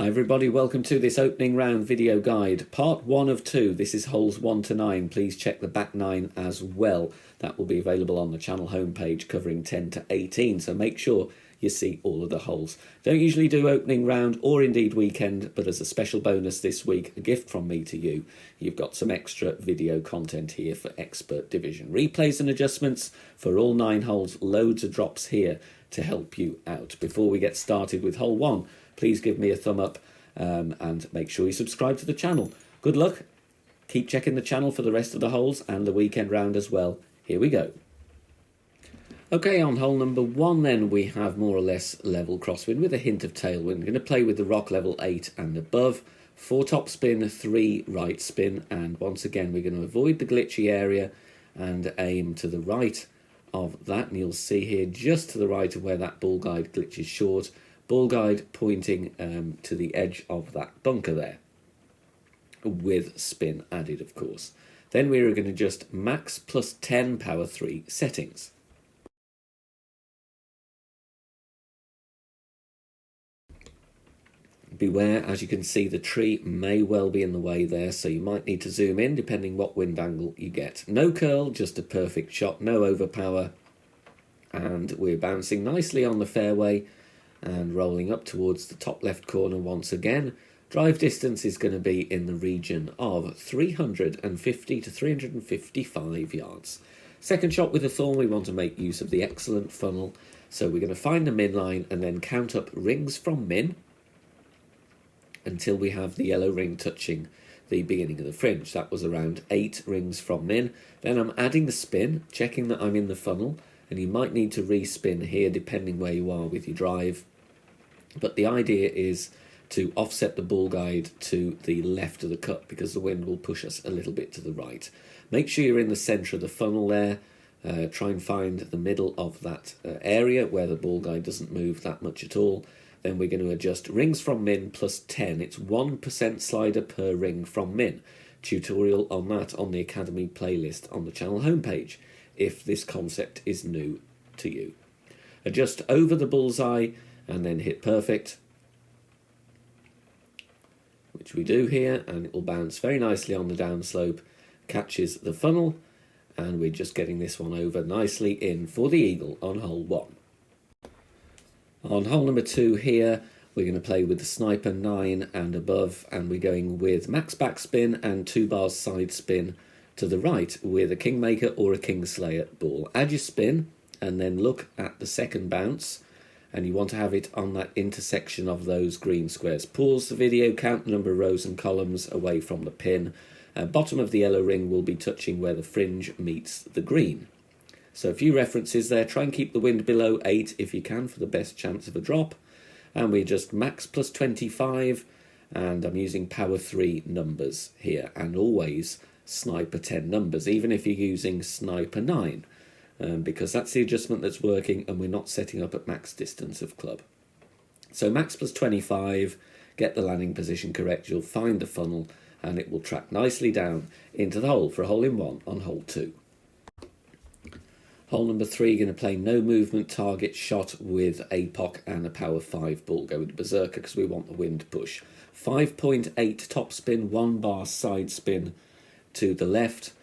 Hi everybody, welcome to this opening round video guide, part 1 of 2. This is holes 1 to 9. Please check the back 9 as well. That will be available on the channel homepage covering 10 to 18, so make sure you see all of the holes. Don't usually do opening round or indeed weekend, but as a special bonus this week, a gift from me to you, you've got some extra video content here for Expert Division. Replays and adjustments for all 9 holes, loads of drops here to help you out. Before we get started with hole 1, please give me a thumb up and make sure you subscribe to the channel. Good luck. Keep checking the channel for the rest of the holes and the weekend round as well. Here we go. Okay, on hole number 1 then, we have more or less level crosswind with a hint of tailwind. We're going to play with the rock level 8 and above. 4 top spin, 3 right spin, and once again we're going to avoid the glitchy area and aim to the right of that. And you'll see here just to the right of where that ball guide glitches short. Ball guide pointing to the edge of that bunker there, with spin added, of course. Then we're going to just max plus 10 power 3 settings. Beware, as you can see, the tree may well be in the way there, so you might need to zoom in depending what wind angle you get. No curl, just a perfect shot, no overpower, and we're bouncing nicely on the fairway and rolling up towards the top left corner once again. Drive distance is going to be in the region of 350 to 355 yards. Second shot with a thorn, we want to make use of the excellent funnel. So we're going to find the min line and then count up rings from min until we have the yellow ring touching the beginning of the fringe. That was around 8 rings from min. Then I'm adding the spin, checking that I'm in the funnel, and you might need to re-spin here depending where you are with your drive. But the idea is to offset the ball guide to the left of the cut because the wind will push us a little bit to the right. Make sure you're in the centre of the funnel there. Try and find the middle of that area where the ball guide doesn't move that much at all. Then we're going to adjust rings from min plus 10. It's 1% slider per ring from min. Tutorial on that on the Academy playlist on the channel homepage if this concept is new to you. Adjust over the bullseye and then hit perfect, which we do here, and it will bounce very nicely on the downslope, catches the funnel, and we're just getting this one over nicely in for the eagle on hole 1. On hole number 2 here, we're going to play with the sniper 9 and above, and we're going with max backspin and 2 bars side spin to the right with a Kingmaker or a Kingslayer ball. Add your spin and then look at the second bounce, and you want to have it on that intersection of those green squares. Pause the video, count the number of rows and columns away from the pin. Bottom of the yellow ring will be touching where the fringe meets the green. So a few references there. Try and keep the wind below 8 if you can for the best chance of a drop. And we just max plus 25, and I'm using power 3 numbers here, and always sniper 10 numbers, even if you're using sniper 9. Because that's the adjustment that's working and we're not setting up at max distance of club. So max plus 25, get the landing position correct, you'll find the funnel and it will track nicely down into the hole for a hole in 1 on hole 2. Hole number 3, going to play no movement target shot with APOC and a power 5 ball. Go with Berserker because we want the wind push. 5.8 top spin, 1 bar side spin to the left.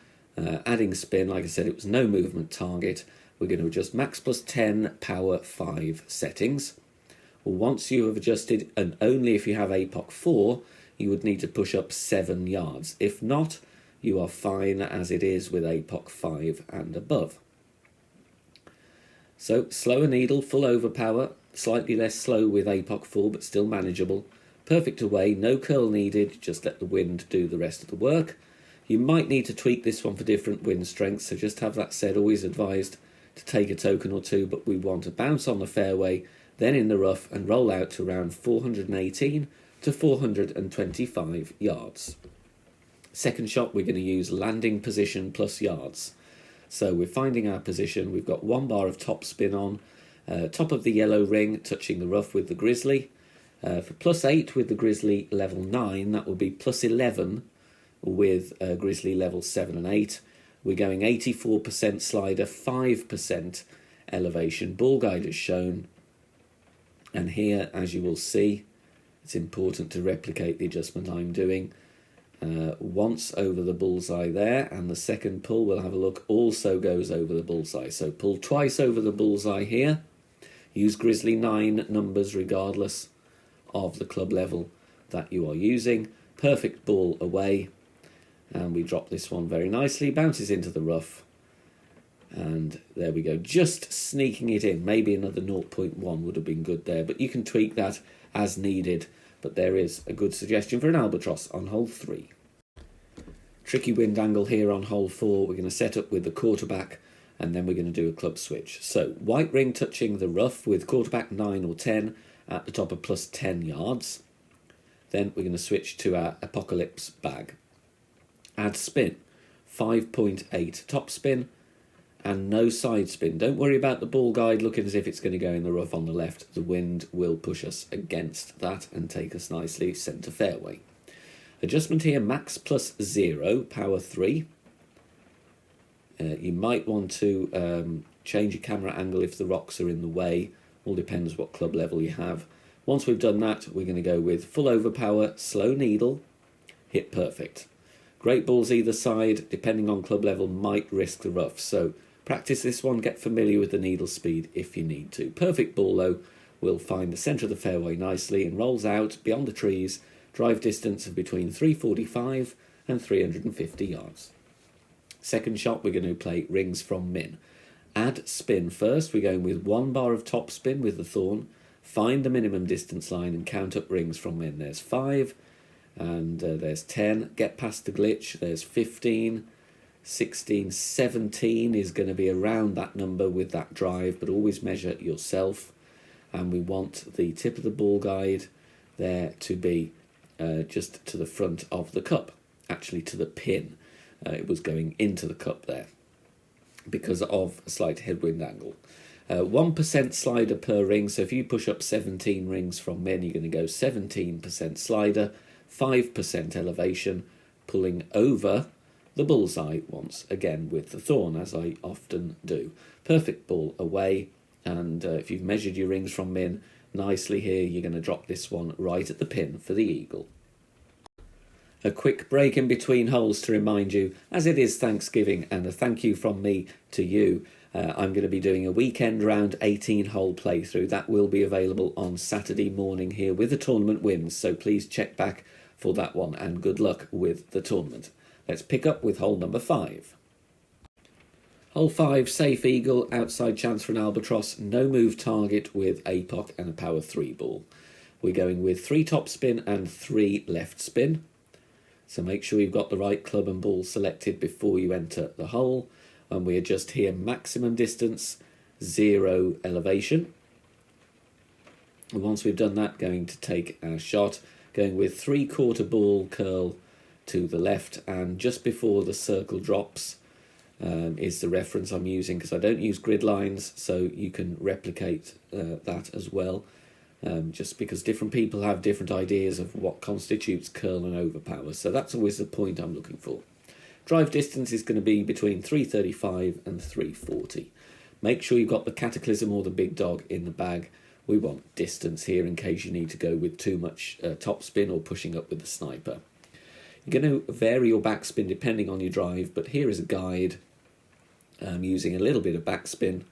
Adding spin, like I said, it was no movement target. We're going to adjust max plus 10 power 5 settings. Well, once you have adjusted, and only if you have APOC 4, you would need to push up 7 yards. If not, you are fine as it is with APOC 5 and above. So slower needle, full overpower, slightly less slow with APOC 4 but still manageable. Perfect away, no curl needed, just let the wind do the rest of the work. You might need to tweak this one for different wind strengths, so just have that said. Always advised to take a token or two, but we want to bounce on the fairway, then in the rough, and roll out to around 418 to 425 yards. Second shot, we're going to use landing position plus yards. So we're finding our position. We've got 1 bar of top spin on, top of the yellow ring, touching the rough with the grizzly. For plus 8 with the grizzly level 9, that will be plus 11 with grizzly level 7 and 8. We're going 84% slider, 5% elevation. Ball guide is shown, and here, as you will see, it's important to replicate the adjustment I'm doing. Once over the bullseye there, and the second pull, we'll have a look, also goes over the bullseye. So pull twice over the bullseye here. Use Grizzly 9 numbers regardless of the club level that you are using. Perfect ball away, and we drop this one very nicely, bounces into the rough, and there we go, just sneaking it in. Maybe another 0.1 would have been good there, but you can tweak that as needed. But there is a good suggestion for an albatross on hole 3. Tricky wind angle here on hole 4. We're going to set up with the quarterback, and then we're going to do a club switch. So white ring touching the rough with quarterback 9 or 10 at the top of plus 10 yards. Then we're going to switch to our Apocalypse bag. Add spin, 5.8 top spin, and no side spin. Don't worry about the ball guide looking as if it's going to go in the rough on the left. The wind will push us against that and take us nicely centre fairway. Adjustment here, max plus 0, power 3. You might want to change your camera angle if the rocks are in the way. All depends what club level you have. Once we've done that, we're going to go with full overpower, slow needle, hit perfect. Great balls either side, depending on club level, might risk the rough. So practice this one, get familiar with the needle speed if you need to. Perfect ball though will find the centre of the fairway nicely and rolls out beyond the trees, drive distance of between 345 and 350 yards. Second shot, we're going to play rings from min. Add spin first. We're going with 1 bar of top spin with the thorn. Find the minimum distance line and count up rings from min. There's 5 and there's 10. Get past the glitch. There's 15, 16, 17 is going to be around that number with that drive, but always measure yourself. And we want the tip of the ball guide there to be just to the front of the cup, actually to the pin. It was going into the cup there because of a slight headwind angle. 1% slider per ring, so if you push up 17 rings from min, you're going to go 17% slider, 5% elevation, pulling over the bullseye once again with the thorn, as I often do. Perfect ball away, and if you've measured your rings from min nicely here, you're going to drop this one right at the pin for the eagle. A quick break in between holes to remind you, as it is Thanksgiving, and a thank you from me to you. I'm going to be doing a weekend round 18-hole playthrough. That will be available on Saturday morning here with the tournament wins, so please check back for that one, and good luck with the tournament. Let's pick up with hole number 5. Hole 5, safe eagle, outside chance for an albatross, no move target with APOC and a power 3 ball. We're going with 3 top spin and 3 left spin. So make sure you've got the right club and ball selected before you enter the hole. And we adjust here maximum distance, 0 elevation. And once we've done that, going to take our shot, going with 3/4 ball curl to the left, and just before the circle drops is the reference I'm using, because I don't use grid lines, so you can replicate that as well. Just because different people have different ideas of what constitutes curl and overpower. So that's always the point I'm looking for. Drive distance is going to be between 335 and 340. Make sure you've got the Cataclysm or the Big Dog in the bag. We want distance here in case you need to go with too much top spin or pushing up with the sniper. You're going to vary your backspin depending on your drive, but here is a guide. I'm using a little bit of backspin.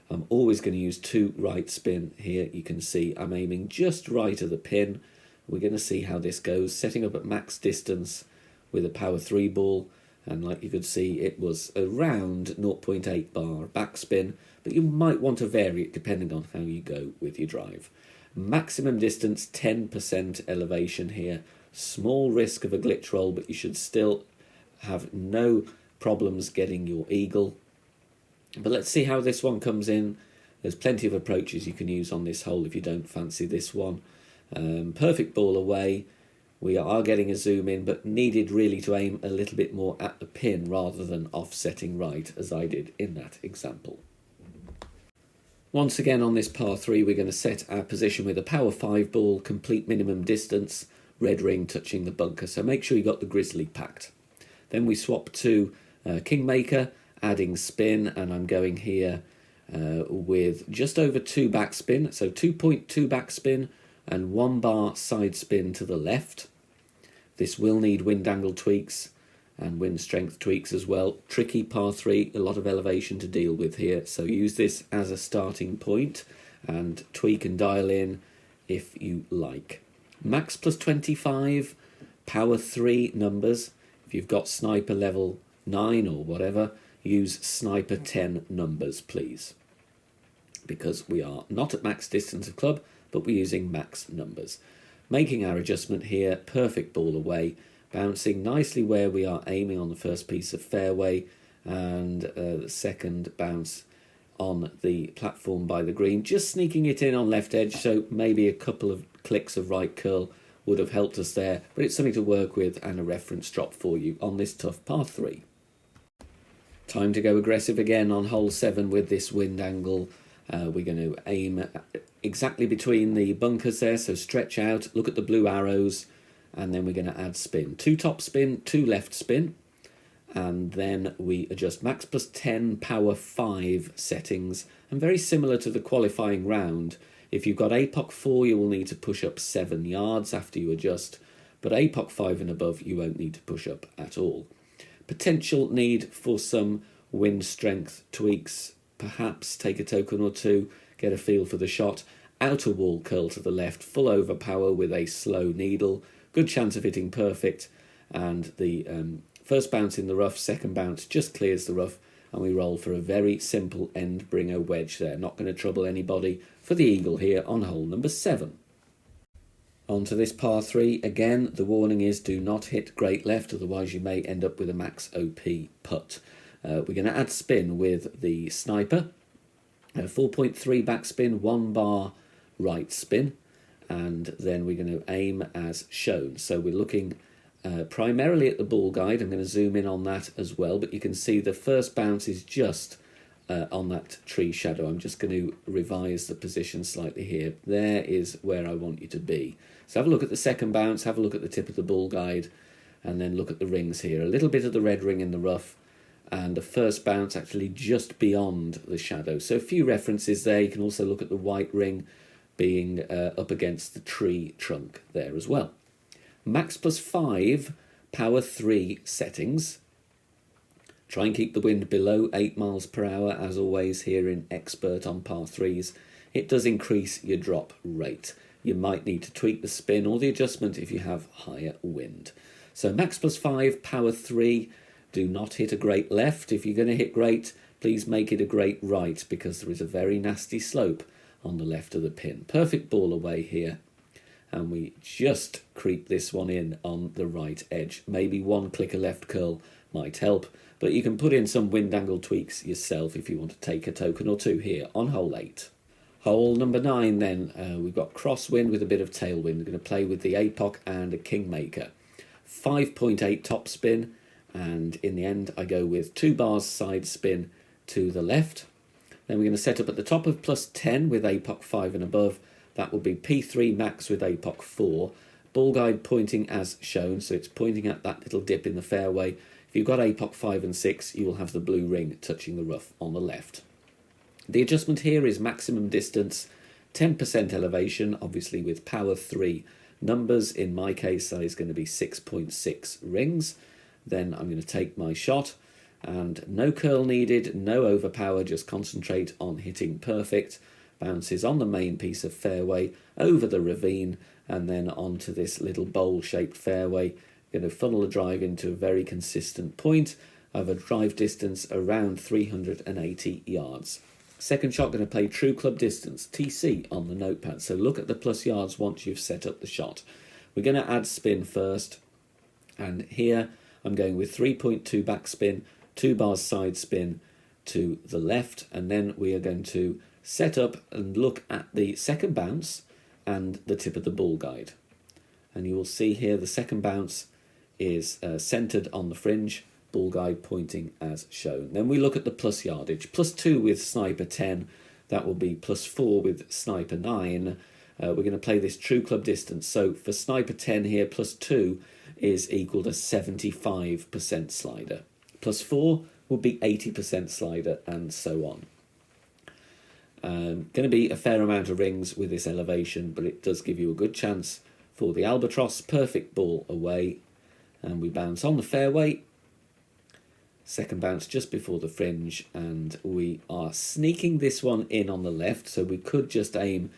I'm always going to use 2 right spin here. You can see I'm aiming just right of the pin. We're going to see how this goes, setting up at max distance with a power 3 ball. And like you could see, it was around 0.8 bar backspin, but you might want to vary it depending on how you go with your drive. Maximum distance, 10% elevation here. Small risk of a glitch roll, but you should still have no problems getting your eagle. But let's see how this one comes in. There's plenty of approaches you can use on this hole if you don't fancy this one. Perfect ball away. We are getting a zoom in, but needed really to aim a little bit more at the pin rather than offsetting right, as I did in that example. Once again on this par 3, we're going to set our position with a power 5 ball, complete minimum distance, red ring touching the bunker. So make sure you got the Grizzly packed. Then we swap to Kingmaker, adding spin, and I'm going here with just over 2 backspin, so 2.2 backspin and 1 bar side spin to the left. This will need wind angle tweaks and wind strength tweaks as well. Tricky par 3, a lot of elevation to deal with here, so use this as a starting point and tweak and dial in if you like. Max plus 25, power 3 numbers. If you've got sniper level 9 or whatever, use sniper 10 numbers, please. Because we are not at max distance of club, but we're using max numbers. Making our adjustment here, perfect ball away, bouncing nicely where we are aiming on the first piece of fairway, and the second bounce on the platform by the green, just sneaking it in on left edge, so maybe a couple of clicks of right curl would have helped us there, but it's something to work with and a reference drop for you on this tough par 3. Time to go aggressive again on hole 7 with this wind angle. We're going to aim exactly between the bunkers there, so stretch out, look at the blue arrows, and then we're going to add spin. 2 top spin, 2 left spin, and then we adjust max plus 10, power 5 settings, and very similar to the qualifying round. If you've got APOC 4, you will need to push up 7 yards after you adjust, but APOC 5 and above, you won't need to push up at all. Potential need for some wind strength tweaks, perhaps take a token or two, get a feel for the shot. Outer wall curl to the left, full overpower with a slow needle, good chance of hitting perfect, and the first bounce in the rough, second bounce just clears the rough, and we roll for a very simple end bringer wedge there. Not going to trouble anybody for the eagle here on hole number 7. On to this par 3, again the warning is do not hit great left, otherwise you may end up with a max OP putt. We're going to add spin with the sniper, 4.3 backspin, 1 bar right spin, and then we're going to aim as shown. So we're looking primarily at the ball guide. I'm going to zoom in on that as well, but you can see the first bounce is just on that tree shadow. I'm just going to revise the position slightly here. There is where I want you to be. So have a look at the second bounce, have a look at the tip of the ball guide, and then look at the rings here. A little bit of the red ring in the rough, and the first bounce actually just beyond the shadow. So a few references there. You can also look at the white ring being up against the tree trunk there as well. Max plus 5, power 3 settings. Try and keep the wind below 8 miles per hour, as always here in Expert on par 3s. It does increase your drop rate. You might need to tweak the spin or the adjustment if you have higher wind. So max plus 5, power 3. Do not hit a great left. If you're going to hit great, please make it a great right, because there is a very nasty slope on the left of the pin. Perfect ball away here. And we just creep this one in on the right edge. Maybe 1 click of left curl might help, but you can put in some wind angle tweaks yourself if you want to take a token or two here on hole 8. Hole number 9 then, we've got crosswind with a bit of tailwind. We're going to play with the APOC and a Kingmaker. 5.8 top spin, and in the end I go with 2 bars side spin to the left. Then we're going to set up at the top of plus 10 with APOC 5 and above. That will be P3 max with APOC 4. Ball guide pointing as shown, so it's pointing at that little dip in the fairway. If you've got APOC 5 and 6, you will have the blue ring touching the rough on the left. The adjustment here is maximum distance, 10% elevation, obviously with power 3 numbers. In my case, that is going to be 6.6 rings. Then I'm going to take my shot, and no curl needed, no overpower, just concentrate on hitting perfect. Bounces on the main piece of fairway, over the ravine, and then onto this little bowl-shaped fairway. Going to funnel the drive into a very consistent point of a drive distance around 380 yards. Second shot, going to play true club distance, TC, on the notepad. So look at the plus yards once you've set up the shot. We're going to add spin first, and here I'm going with 3.2 backspin, 2 bars side spin to the left, and then we are going to set up and look at the second bounce and the tip of the ball guide. And you will see here the second bounce is centered on the fringe, ball guide pointing as shown. Then we look at the plus yardage, plus 2 with sniper 10, that will be plus 4 with sniper 9. We're going to play this true club distance. So for sniper 10 here, plus 2 is equal to 75% slider. Plus 4 will be 80% slider, and so on. Going to be a fair amount of rings with this elevation, but it does give you a good chance for the albatross. Perfect ball away, and we bounce on the fairway. Second bounce just before the fringe, and we are sneaking this one in on the left, so we could just aim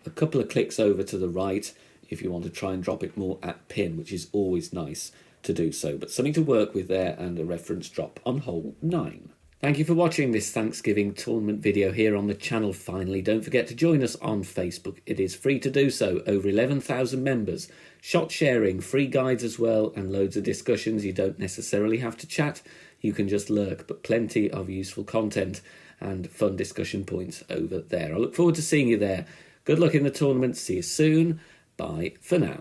a couple of clicks over to the right if you want to try and drop it more at pin, which is always nice to do so, but something to work with there, and a reference drop on hole 9. Thank you for watching this Thanksgiving tournament video here on the channel. Finally, don't forget to join us on Facebook. It is free to do so. Over 11,000 members. Shot sharing, free guides as well, and loads of discussions. You don't necessarily have to chat. You can just lurk, but plenty of useful content and fun discussion points over there. I look forward to seeing you there. Good luck in the tournament. See you soon. Bye for now.